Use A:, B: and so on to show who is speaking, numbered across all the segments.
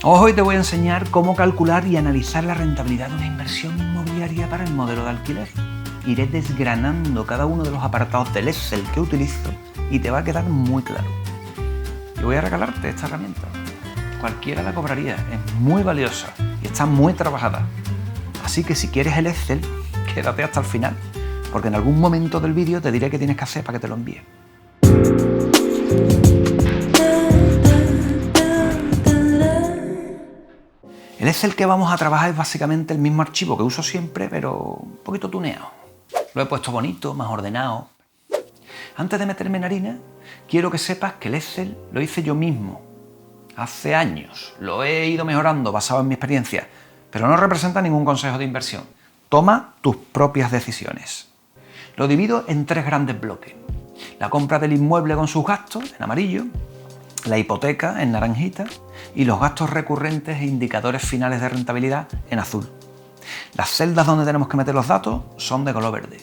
A: Hoy te voy a enseñar cómo calcular y analizar la rentabilidad de una inversión inmobiliaria para el modelo de alquiler. Iré desgranando cada uno de los apartados del Excel que utilizo y te va a quedar muy claro. Y voy a regalarte esta herramienta. Cualquiera la cobraría, es muy valiosa y está muy trabajada. Así que si quieres el Excel, quédate hasta el final, porque en algún momento del vídeo te diré qué tienes que hacer para que te lo envíe. El Excel que vamos a trabajar es básicamente el mismo archivo que uso siempre, pero un poquito tuneado. Lo he puesto bonito, más ordenado. Antes de meterme en harina, quiero que sepas que el Excel lo hice yo mismo. Hace años. Lo he ido mejorando basado en mi experiencia, pero no representa ningún consejo de inversión. Toma tus propias decisiones. Lo divido en 3 grandes bloques. La compra del inmueble con sus gastos, en amarillo, la hipoteca, en naranjita, y los gastos recurrentes e indicadores finales de rentabilidad, en azul. Las celdas donde tenemos que meter los datos son de color verde.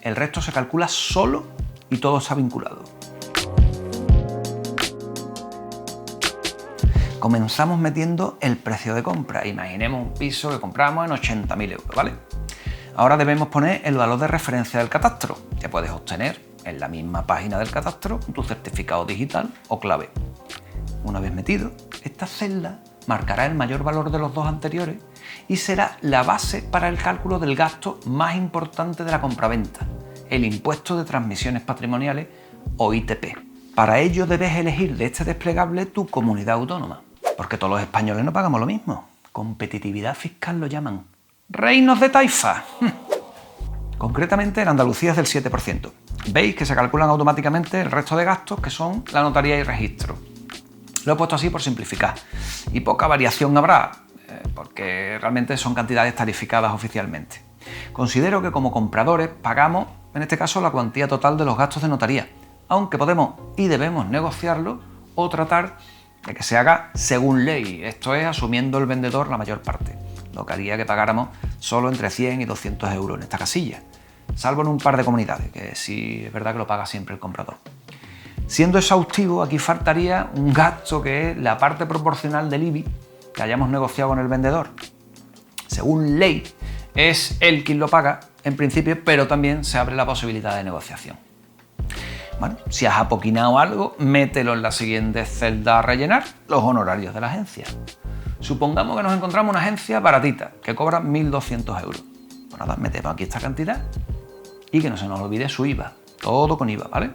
A: El resto se calcula solo y todo está vinculado. Comenzamos metiendo el precio de compra. Imaginemos un piso que compramos en 80.000 euros, ¿vale? Ahora debemos poner el valor de referencia del catastro, que puedes obtener en la misma página del catastro tu certificado digital o clave. Una vez metido, esta celda marcará el mayor valor de los dos anteriores y será la base para el cálculo del gasto más importante de la compraventa, el impuesto de transmisiones patrimoniales o ITP. Para ello debes elegir de este desplegable tu comunidad autónoma, porque todos los españoles no pagamos lo mismo. Competitividad fiscal lo llaman. ¡Reinos de taifa! Concretamente en Andalucía es del 7%. Veis que se calculan automáticamente el resto de gastos, que son la notaría y registro. Lo he puesto así por simplificar. Y poca variación habrá, porque realmente son cantidades tarificadas oficialmente. Considero que como compradores pagamos, en este caso, la cuantía total de los gastos de notaría, aunque podemos y debemos negociarlo o tratar de que se haga según ley, esto es, asumiendo el vendedor la mayor parte, lo que haría que pagáramos solo entre 100 y 200 euros en esta casilla, salvo en un par de comunidades, que sí es verdad que lo paga siempre el comprador. Siendo exhaustivo, aquí faltaría un gasto que es la parte proporcional del IBI que hayamos negociado con el vendedor. Según ley, es él quien lo paga, en principio, pero también se abre la posibilidad de negociación. Bueno, si has apoquinado algo, mételo en la siguiente celda a rellenar, los honorarios de la agencia. Supongamos que nos encontramos una agencia baratita, que cobra 1.200 euros. Pues nada, metemos aquí esta cantidad y que no se nos olvide su IVA. Todo con IVA, ¿vale?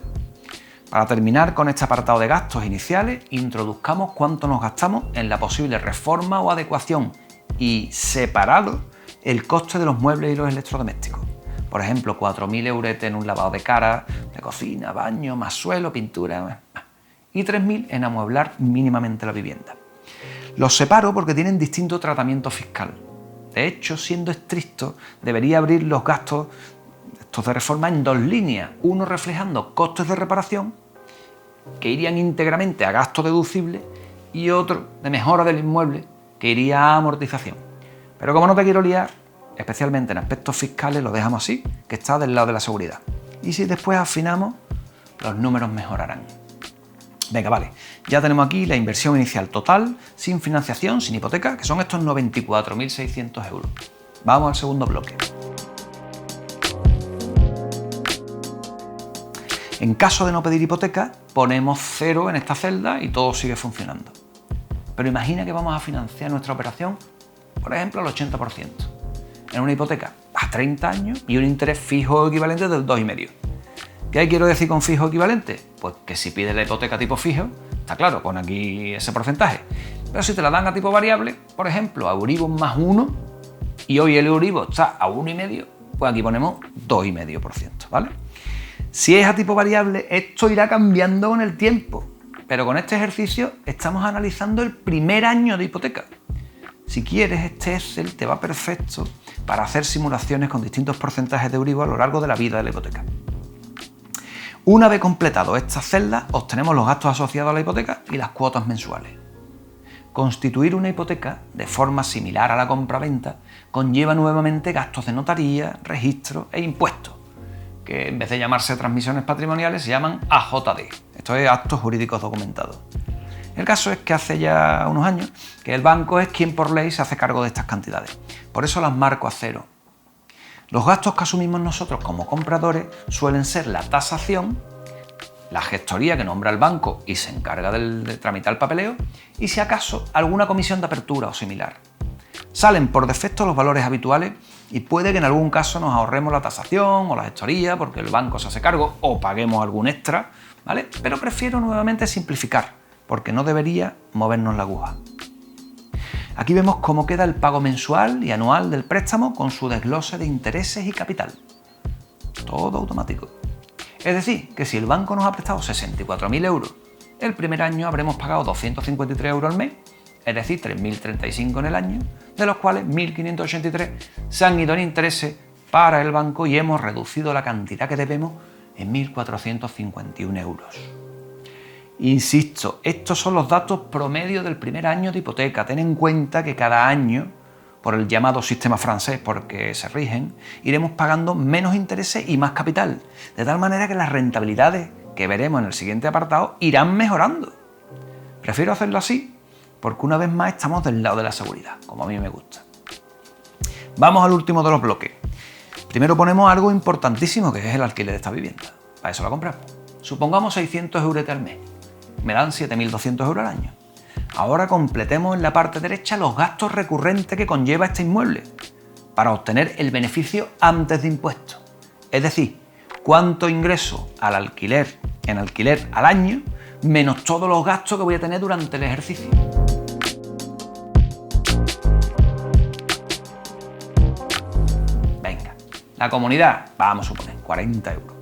A: Para terminar con este apartado de gastos iniciales, introduzcamos cuánto nos gastamos en la posible reforma o adecuación y, separado, el coste de los muebles y los electrodomésticos. Por ejemplo, 4.000 euros en un lavado de cara, de cocina, baño, más suelo, pintura, y 3.000 en amueblar mínimamente la vivienda. Los separo porque tienen distinto tratamiento fiscal. De hecho, siendo estricto, debería abrir los gastos de reforma en 2 líneas, uno reflejando costes de reparación que irían íntegramente a gasto deducible y otro de mejora del inmueble que iría a amortización. Pero como no te quiero liar, especialmente en aspectos fiscales, lo dejamos así, que está del lado de la seguridad. Y si después afinamos, los números mejorarán. Venga, vale, ya tenemos aquí la inversión inicial total, sin financiación, sin hipoteca, que son estos 94.600 euros. Vamos al segundo bloque. En caso de no pedir hipoteca, ponemos 0 en esta celda y todo sigue funcionando. Pero imagina que vamos a financiar nuestra operación, por ejemplo, al 80%, en una hipoteca a 30 años y un interés fijo equivalente del 2,5%. ¿Qué quiero decir con fijo equivalente? Pues que si pides la hipoteca tipo fijo, está claro, pon aquí ese porcentaje. Pero si te la dan a tipo variable, por ejemplo, a Euribor más 1, y hoy el Euribor está a 1,5%, pues aquí ponemos 2,5%, ¿vale? Si es a tipo variable, esto irá cambiando con el tiempo, pero con este ejercicio estamos analizando el primer año de hipoteca. Si quieres, este Excel te va perfecto para hacer simulaciones con distintos porcentajes de Euribor a lo largo de la vida de la hipoteca. Una vez completado estas celdas, obtenemos los gastos asociados a la hipoteca y las cuotas mensuales. Constituir una hipoteca de forma similar a la compraventa conlleva nuevamente gastos de notaría, registro e impuestos, que en vez de llamarse transmisiones patrimoniales se llaman AJD. Esto es actos jurídicos documentados. El caso es que hace ya unos años que el banco es quien por ley se hace cargo de estas cantidades. Por eso las marco a cero. Los gastos que asumimos nosotros como compradores suelen ser la tasación, la gestoría que nombra el banco y se encarga de tramitar el papeleo, y si acaso alguna comisión de apertura o similar. Salen por defecto los valores habituales y puede que en algún caso nos ahorremos la tasación o la gestoría porque el banco se hace cargo o paguemos algún extra, ¿vale? Pero prefiero nuevamente simplificar porque no debería movernos la aguja. Aquí vemos cómo queda el pago mensual y anual del préstamo con su desglose de intereses y capital. Todo automático. Es decir, que si el banco nos ha prestado 64.000 euros, el primer año habremos pagado 253 euros al mes, es decir, 3.035 en el año, de los cuales 1.583 se han ido en intereses para el banco y hemos reducido la cantidad que debemos en 1.451 euros. Insisto, estos son los datos promedio del primer año de hipoteca. Ten en cuenta que cada año, por el llamado sistema francés porque se rigen, iremos pagando menos intereses y más capital, de tal manera que las rentabilidades que veremos en el siguiente apartado irán mejorando. Prefiero hacerlo así porque una vez más estamos del lado de la seguridad, como a mí me gusta. Vamos al último de los bloques. Primero ponemos algo importantísimo que es el alquiler de esta vivienda. Para eso la compramos. Supongamos 600 euros al mes. Me dan 7.200 euros al año. Ahora completemos en la parte derecha los gastos recurrentes que conlleva este inmueble para obtener el beneficio antes de impuestos. Es decir, cuánto ingreso en alquiler al año menos todos los gastos que voy a tener durante el ejercicio. Venga, la comunidad, vamos a suponer, 40 euros.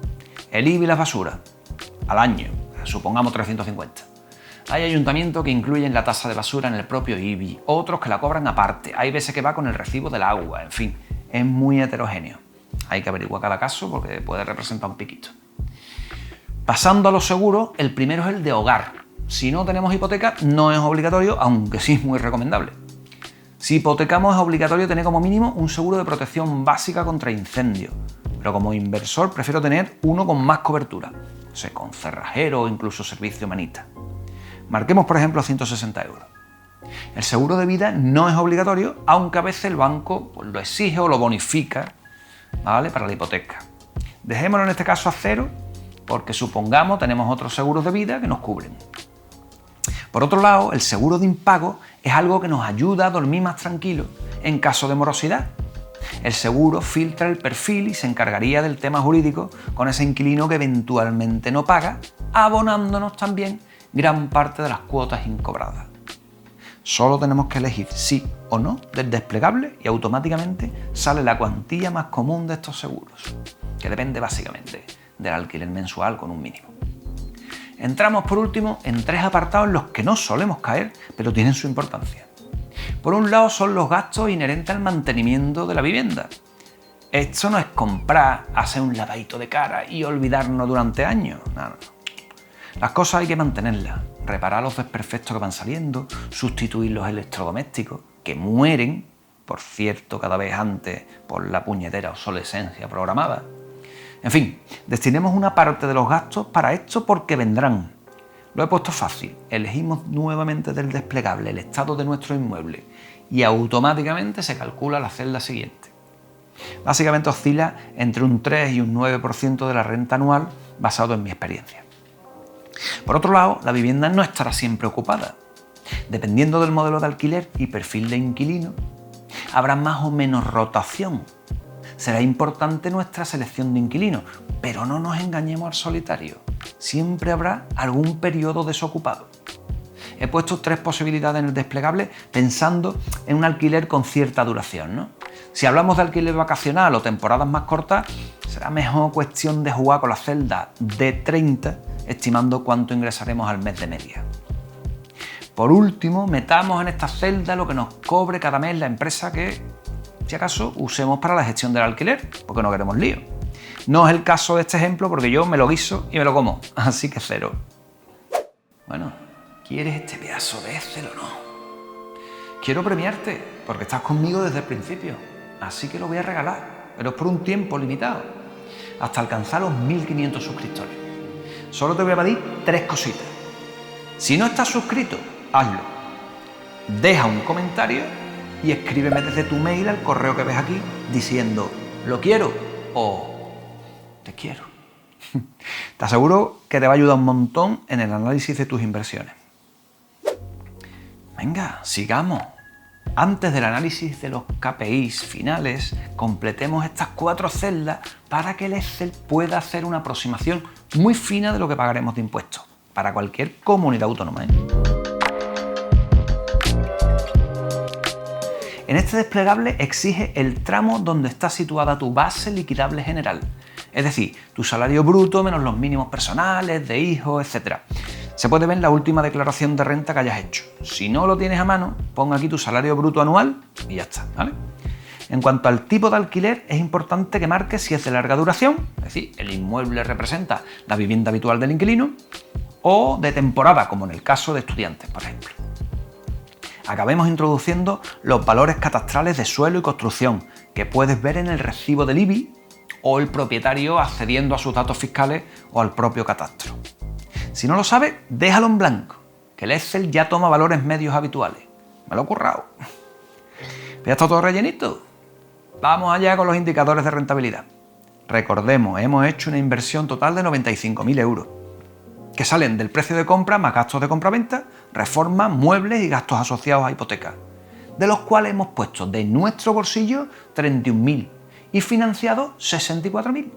A: El IBI y las basuras, al año, supongamos 350. Hay ayuntamientos que incluyen la tasa de basura en el propio IBI, otros que la cobran aparte, hay veces que va con el recibo del agua, en fin, es muy heterogéneo. Hay que averiguar cada caso porque puede representar un piquito. Pasando a los seguros, el primero es el de hogar. Si no tenemos hipoteca, no es obligatorio, aunque sí es muy recomendable. Si hipotecamos, es obligatorio tener como mínimo un seguro de protección básica contra incendios, pero como inversor prefiero tener uno con más cobertura, o sea, con cerrajero o incluso servicio manita. Marquemos, por ejemplo, 160 euros. El seguro de vida no es obligatorio, aunque a veces el banco pues, lo exige o lo bonifica, ¿vale?, para la hipoteca. Dejémoslo en este caso a cero, porque supongamos tenemos otros seguros de vida que nos cubren. Por otro lado, el seguro de impago es algo que nos ayuda a dormir más tranquilo en caso de morosidad. El seguro filtra el perfil y se encargaría del tema jurídico con ese inquilino que eventualmente no paga, abonándonos también gran parte de las cuotas incobradas. Solo tenemos que elegir sí o no del desplegable y automáticamente sale la cuantía más común de estos seguros, que depende básicamente del alquiler mensual con un mínimo. Entramos por último en tres apartados en los que no solemos caer, pero tienen su importancia. Por un lado son los gastos inherentes al mantenimiento de la vivienda. Esto no es comprar, hacer un lavadito de cara y olvidarnos durante años. No. Las cosas hay que mantenerlas, reparar los desperfectos que van saliendo, sustituir los electrodomésticos que mueren, por cierto, cada vez antes por la puñetera obsolescencia programada. En fin, destinemos una parte de los gastos para esto porque vendrán. Lo he puesto fácil, elegimos nuevamente del desplegable el estado de nuestro inmueble y automáticamente se calcula la celda siguiente. Básicamente oscila entre un 3 y un 9% de la renta anual basado en mi experiencia. Por otro lado, la vivienda no estará siempre ocupada. Dependiendo del modelo de alquiler y perfil de inquilino, habrá más o menos rotación. Será importante nuestra selección de inquilinos, pero no nos engañemos al solitario. Siempre habrá algún periodo desocupado. He puesto tres posibilidades en el desplegable pensando en un alquiler con cierta duración, ¿no? Si hablamos de alquiler vacacional o temporadas más cortas, será mejor cuestión de jugar con la celda de 30, estimando cuánto ingresaremos al mes de media. Por último, metamos en esta celda lo que nos cobre cada mes la empresa que, si acaso, usemos para la gestión del alquiler, porque no queremos lío. No es el caso de este ejemplo porque yo me lo guiso y me lo como, así que cero. Bueno, ¿quieres este pedazo de Excel o no? Quiero premiarte porque estás conmigo desde el principio, así que lo voy a regalar, pero es por un tiempo limitado, hasta alcanzar los 1.500 suscriptores. Solo te voy a pedir tres cositas. Si no estás suscrito, hazlo. Deja un comentario y escríbeme desde tu mail al correo que ves aquí diciendo lo quiero o te quiero. Te aseguro que te va a ayudar un montón en el análisis de tus inversiones. Venga, sigamos. Antes del análisis de los KPIs finales, completemos estas 4 celdas para que el Excel pueda hacer una aproximación muy fina de lo que pagaremos de impuestos, para cualquier comunidad autónoma, ¿eh? En este desplegable exige el tramo donde está situada tu base liquidable general, es decir, tu salario bruto menos los mínimos personales, de hijos, etc. Se puede ver en la última declaración de renta que hayas hecho. Si no lo tienes a mano, pon aquí tu salario bruto anual y ya está, ¿vale? En cuanto al tipo de alquiler, es importante que marques si es de larga duración, es decir, el inmueble representa la vivienda habitual del inquilino, o de temporada, como en el caso de estudiantes, por ejemplo. Acabemos introduciendo los valores catastrales de suelo y construcción, que puedes ver en el recibo del IBI o el propietario accediendo a sus datos fiscales o al propio catastro. Si no lo sabes, déjalo en blanco, que el Excel ya toma valores medios habituales. Me lo he currado. ¿Ya está todo rellenito? Vamos allá con los indicadores de rentabilidad. Recordemos, hemos hecho una inversión total de 95.000 euros, que salen del precio de compra más gastos de compraventa, reformas, muebles y gastos asociados a hipotecas, de los cuales hemos puesto de nuestro bolsillo 31.000 y financiado 64.000.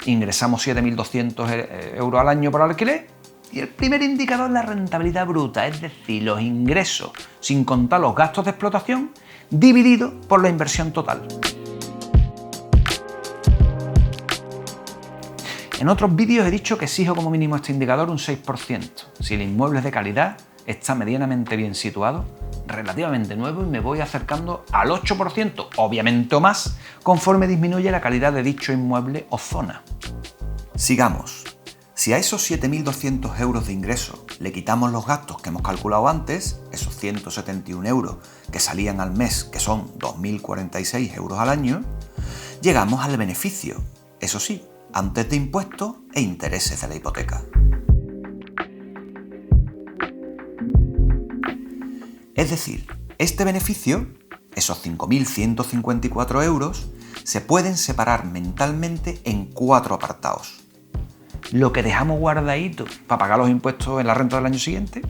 A: Ingresamos 7.200 euros al año por alquiler y el primer indicador es la rentabilidad bruta, es decir, los ingresos sin contar los gastos de explotación dividido por la inversión total. En otros vídeos he dicho que exijo como mínimo este indicador un 6%. Si el inmueble es de calidad, está medianamente bien situado, relativamente nuevo y me voy acercando al 8%, obviamente o más, conforme disminuye la calidad de dicho inmueble o zona. Sigamos. Si a esos 7.200 euros de ingreso le quitamos los gastos que hemos calculado antes, esos 171 euros que salían al mes, que son 2.046 euros al año, llegamos al beneficio, eso sí, antes de impuestos e intereses de la hipoteca. Es decir, este beneficio, esos 5.154 euros, se pueden separar mentalmente en 4 apartados. Lo que dejamos guardadito para pagar los impuestos en la renta del año siguiente,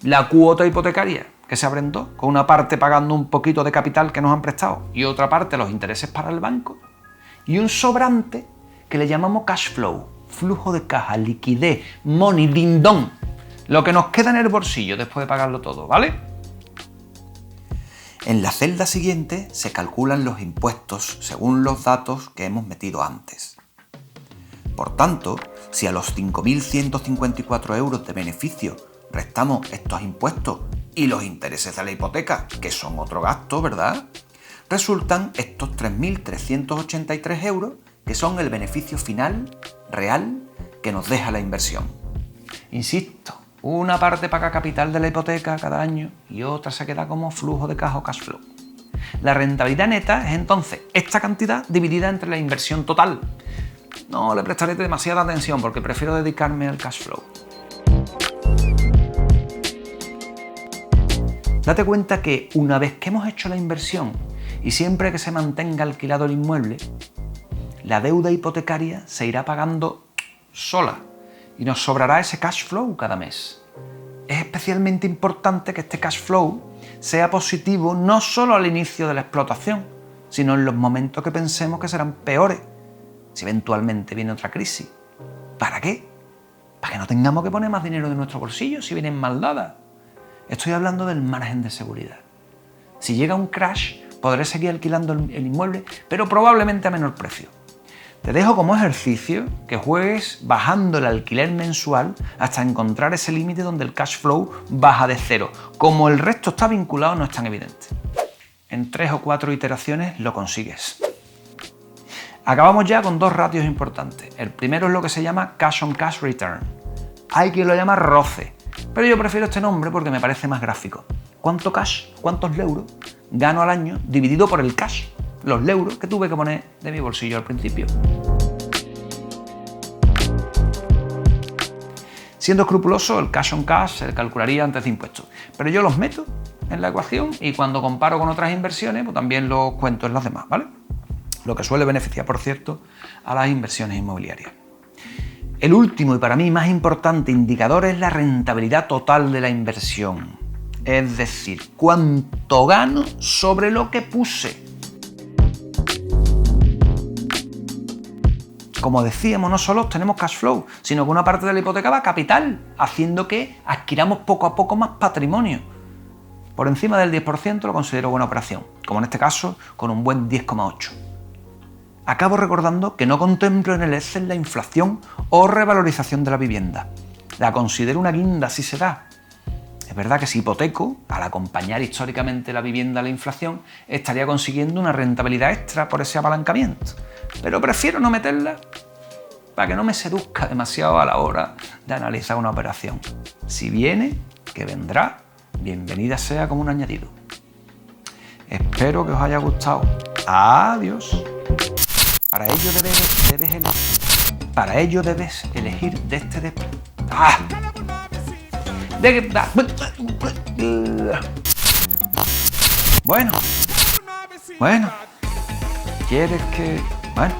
A: la cuota hipotecaria que se abre en 2, con una parte pagando un poquito de capital que nos han prestado y otra parte los intereses para el banco, y un sobrante que le llamamos cash flow, flujo de caja, liquidez, money, ding-dong, lo que nos queda en el bolsillo después de pagarlo todo, ¿vale? En la celda siguiente se calculan los impuestos según los datos que hemos metido antes. Por tanto, si a los 5.154 euros de beneficio restamos estos impuestos y los intereses de la hipoteca, que son otro gasto, ¿verdad?, resultan estos 3.383 euros, que son el beneficio final, real, que nos deja la inversión. Insisto, una parte paga capital de la hipoteca cada año y otra se queda como flujo de caja o cash flow. La rentabilidad neta es entonces esta cantidad dividida entre la inversión total. No le prestaré demasiada atención porque prefiero dedicarme al cash flow. Date cuenta que una vez que hemos hecho la inversión y siempre que se mantenga alquilado el inmueble, la deuda hipotecaria se irá pagando sola y nos sobrará ese cash flow cada mes. Es especialmente importante que este cash flow sea positivo no solo al inicio de la explotación, sino en los momentos que pensemos que serán peores, si eventualmente viene otra crisis. ¿Para qué? Para que no tengamos que poner más dinero de nuestro bolsillo si vienen mal dadas. Estoy hablando del margen de seguridad. Si llega un crash, podré seguir alquilando el inmueble, pero probablemente a menor precio. Te dejo como ejercicio que juegues bajando el alquiler mensual hasta encontrar ese límite donde el cash flow baja de 0. Como el resto está vinculado, no es tan evidente. En 3 o 4 iteraciones lo consigues. Acabamos ya con 2 ratios importantes. El primero es lo que se llama Cash on Cash Return. Hay quien lo llama ROCE, pero yo prefiero este nombre porque me parece más gráfico. ¿Cuánto cash, cuántos euros gano al año dividido por el cash? Los euros que tuve que poner de mi bolsillo al principio. Siendo escrupuloso, el cash on cash se calcularía antes de impuestos. Pero yo los meto en la ecuación y cuando comparo con otras inversiones, pues también los cuento en las demás, ¿vale? Lo que suele beneficiar, por cierto, a las inversiones inmobiliarias. El último y para mí más importante indicador es la rentabilidad total de la inversión. Es decir, cuánto gano sobre lo que puse. Como decíamos, no solo obtenemos cash flow, sino que una parte de la hipoteca va a capital, haciendo que adquiramos poco a poco más patrimonio. Por encima del 10% lo considero buena operación, como en este caso con un buen 10,8%. Acabo recordando que no contemplo en el Excel la inflación o revalorización de la vivienda. La considero una guinda si se da. Es verdad que si hipoteco, al acompañar históricamente la vivienda a la inflación, estaría consiguiendo una rentabilidad extra por ese apalancamiento. Pero prefiero no meterla para que no me seduzca demasiado a la hora de analizar una operación. Si viene, que vendrá, bienvenida sea como un añadido. Espero que os haya gustado. Adiós. Para ello debes elegir de este... Bueno. ¿Quieres que...? Bueno.